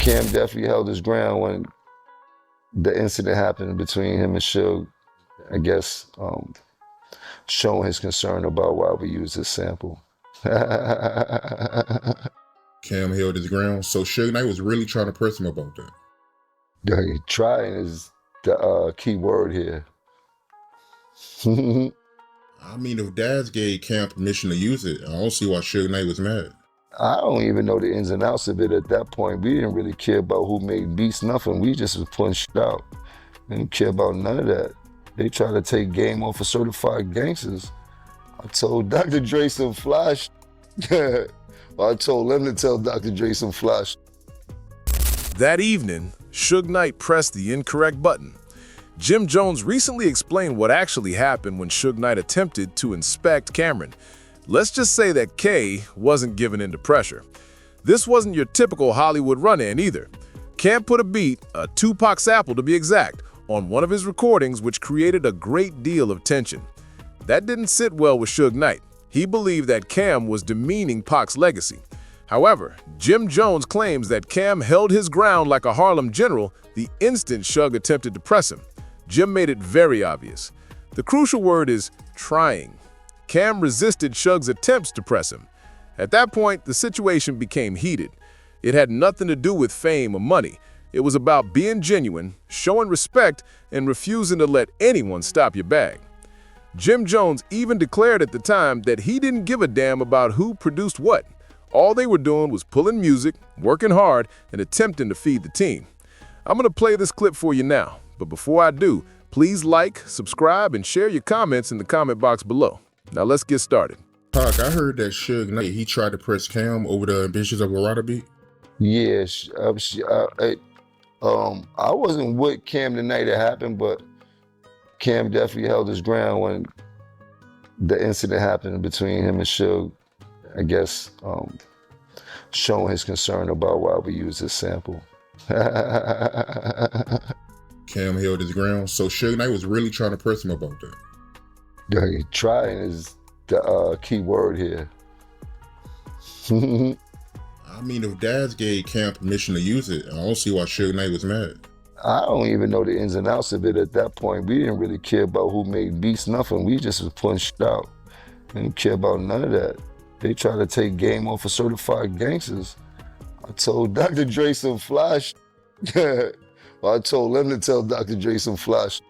Cam definitely held his ground when the incident happened between him and Suge. I guess showing his concern about why we use this sample. Cam held his ground, so Suge Knight was really trying to press him about that. Trying is the key word here. I mean, if Daz gave Cam permission to use it, I don't see why Suge Knight was mad. I don't even know the ins and outs of it at that point. We didn't really care about who made beats, nothing. We just was putting shit out. We didn't care about none of that. They tried to take game off of certified gangsters. I told Dr. Dre some flash. I told them to tell Dr. Dre some flash. That evening, Suge Knight pressed the incorrect button. Jim Jones recently explained what actually happened when Suge Knight attempted to inspect Cameron. Let's just say that K wasn't giving in to pressure. This wasn't your typical Hollywood run-in either. Cam put a beat, a Tupac sample to be exact, on one of his recordings, which created a great deal of tension. That didn't sit well with Suge Knight. He believed that Cam was demeaning Pac's legacy. However, Jim Jones claims that Cam held his ground like a Harlem general the instant Suge attempted to press him. Jim made it very obvious. The crucial word is trying. Cam resisted Suge's attempts to press him. At that point, the situation became heated. It had nothing to do with fame or money. It was about being genuine, showing respect, and refusing to let anyone stop your bag. Jim Jones even declared at the time that he didn't give a damn about who produced what. All they were doing was pulling music, working hard, and attempting to feed the team. I'm going to play this clip for you now, but before I do, please like, subscribe, and share your comments in the comment box below. Now let's get started. Pac, I heard that Suge Knight, he tried to press Cam over the Ambitions of a Rider beat. Yes, I wasn't with Cam the night it happened, but Cam definitely held his ground when the incident happened between him and Suge. I guess showing his concern about why we use this sample. Cam held his ground, so Suge Knight was really trying to press him about that. Trying is the key word here. I mean, if Daz gave Cam permission to use it, I don't see why Suge Knight was mad. I don't even know the ins and outs of it at that point. We didn't really care about who made beats, nothing. We just was putting shit out. We didn't care about none of that. They tried to take game off of certified gangsters. I told Dr. Dre some flash. I told them to tell Dr. Dre some flash.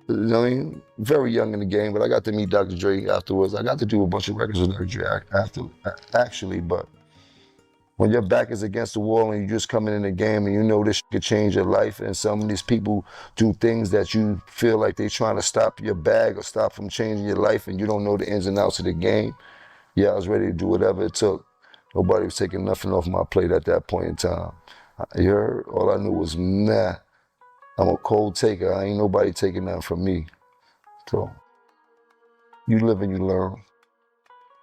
You know what I mean? Very young in the game, but I got to meet Dr. Dre afterwards. I got to do a bunch of records with Dr. Dre actually, but when your back is against the wall and you're just coming in the game and you know this could change your life, and some of these people do things that you feel like they're trying to stop your bag or stop from changing your life, and you don't know the ins and outs of the game, yeah, I was ready to do whatever it took. Nobody was taking nothing off my plate at that point in time. You heard? All I knew was, nah, I'm a cold taker. I ain't nobody taking nothing from me. So, you live and you learn.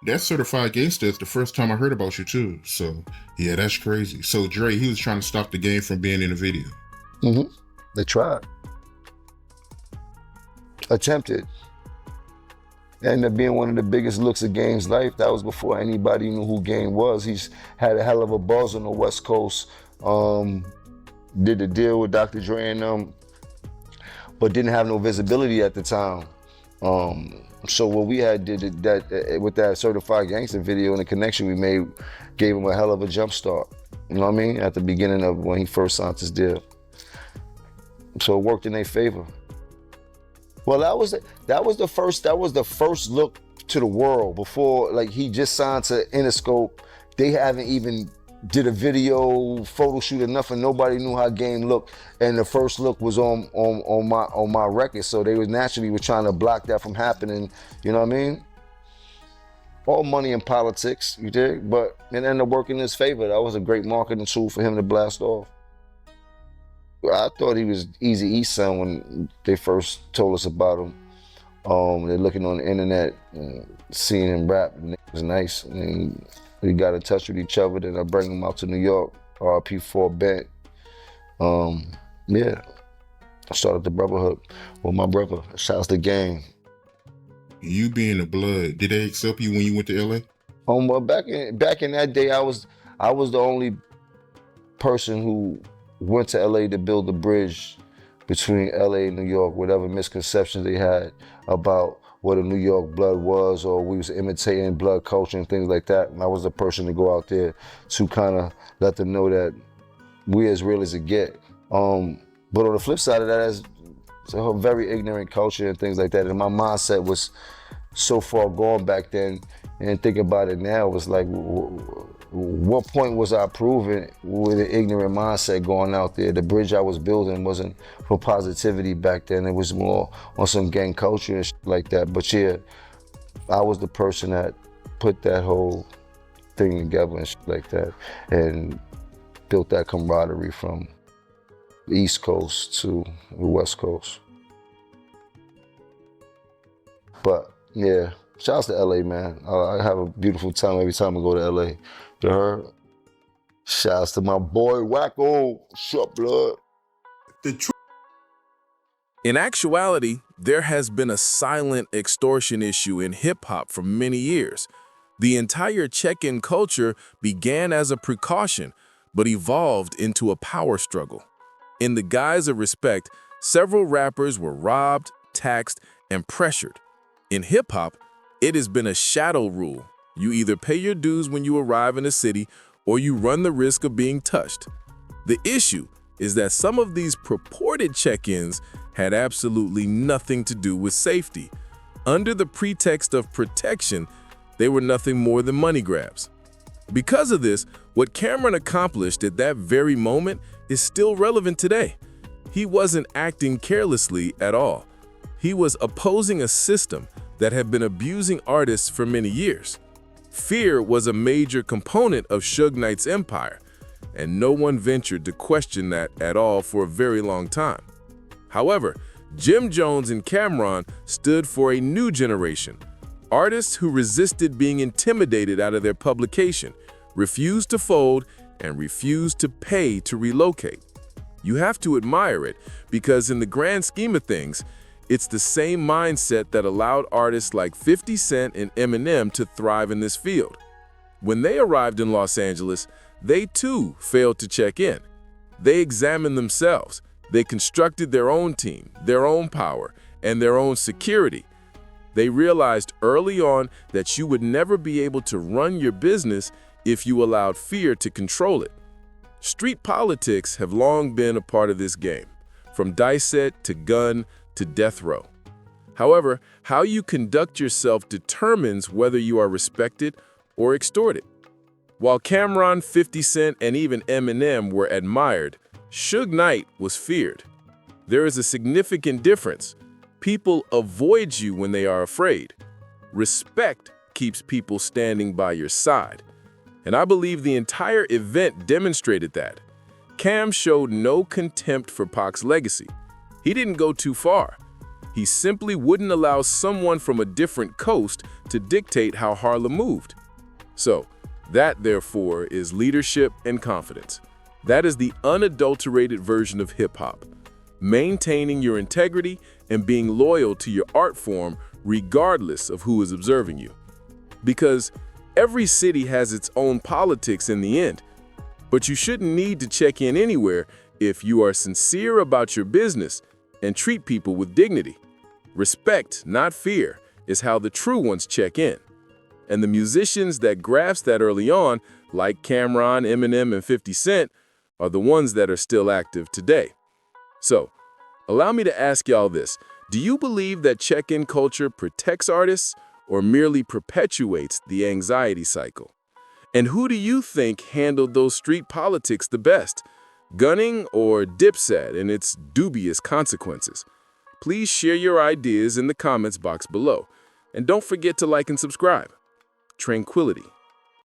That Certified Gangster is the first time I heard about you too. So, yeah, that's crazy. So Dre, he was trying to stop the game from being in the video. They tried. Attempted. Ended up being one of the biggest looks of Game's life. That was before anybody knew who Game was. He's had a hell of a buzz on the West Coast. Did the deal with Dr. Dre and them, but didn't have no visibility at the time. So what we had did that with that Certified Gangster video and the connection we made gave him a hell of a jump start. You know what I mean? At the beginning of when he first signed his deal. So it worked in their favor. Well, that was the first look to the world before, like, he just signed to Interscope. They haven't even did a video, photo shoot or nothing. Nobody knew how Game looked, and the first look was on my record. So they was naturally trying to block that from happening. You know what I mean? All money in politics, you dig? But it ended up working in his favor. That was a great marketing tool for him to blast off. I thought he was Eazy-E's son when they first told us about him. They're looking on the internet, seeing him rap, and it was nice. And we got in touch with each other, then I bring him out to New York, RP4 Bent. Yeah, I started the brotherhood with my brother. Shouts to Gang. You being the blood, did they accept you when you went to LA? Well, back in that day, I was the only person who went to LA to build the bridge between LA and New York, whatever misconceptions they had about what a New York blood was, or we was imitating blood culture and things like that. And I was the person to go out there to kind of let them know that we as real as it get. But on the flip side of that, it's a very ignorant culture and things like that. And my mindset was so far gone back then, and thinking about it now, was like, what point was I proven with an ignorant mindset going out there? The bridge I was building wasn't for positivity back then. It was more on some gang culture and shit like that. But yeah, I was the person that put that whole thing together and shit like that, and built that camaraderie from the East Coast to the West Coast. But yeah, shouts to LA, man. I have a beautiful time every time I go to LA. You heard? Shouts to my boy Wacko. What's up, blood? In actuality, there has been a silent extortion issue in hip-hop for many years. The entire check-in culture began as a precaution, but evolved into a power struggle. In the guise of respect, several rappers were robbed, taxed, and pressured. In hip-hop, it has been a shadow rule. You either pay your dues when you arrive in a city, or you run the risk of being touched. The issue is that some of these purported check-ins had absolutely nothing to do with safety. Under the pretext of protection, they were nothing more than money grabs. Because of this, what Cameron accomplished at that very moment is still relevant today. He wasn't acting carelessly at all. He was opposing a system that had been abusing artists for many years. Fear was a major component of Suge Knight's empire, and no one ventured to question that at all for a very long time. However, Jim Jones and Cameron stood for a new generation, artists who resisted being intimidated out of their publication, refused to fold, and refused to pay to relocate. You have to admire it, because in the grand scheme of things, it's the same mindset that allowed artists like 50 Cent and Eminem to thrive in this field. When they arrived in Los Angeles, they too failed to check in. They examined themselves. They constructed their own team, their own power, and their own security. They realized early on that you would never be able to run your business if you allowed fear to control it. Street politics have long been a part of this game, from dice set to gun to death row. However, how you conduct yourself determines whether you are respected or extorted. While Cameron, 50 Cent, and even Eminem were admired, Suge Knight was feared. There is a significant difference. People avoid you when they are afraid. Respect keeps people standing by your side. And I believe the entire event demonstrated that. Cam showed no contempt for Pac's legacy. He didn't go too far. He simply wouldn't allow someone from a different coast to dictate how Harlem moved. So, that, therefore, is leadership and confidence. That is the unadulterated version of hip-hop. Maintaining your integrity and being loyal to your art form regardless of who is observing you. Because every city has its own politics in the end, but you shouldn't need to check in anywhere if you are sincere about your business and treat people with dignity. Respect, not fear, is how the true ones check in. And the musicians that grasped that early on, like Cameron, Eminem, and 50 Cent, are the ones that are still active today. So, allow me to ask y'all this. Do you believe that check-in culture protects artists or merely perpetuates the anxiety cycle? And who do you think handled those street politics the best? Gunning or Dipset and its dubious consequences? Please share your ideas in the comments box below. And don't forget to like and subscribe. Tranquility.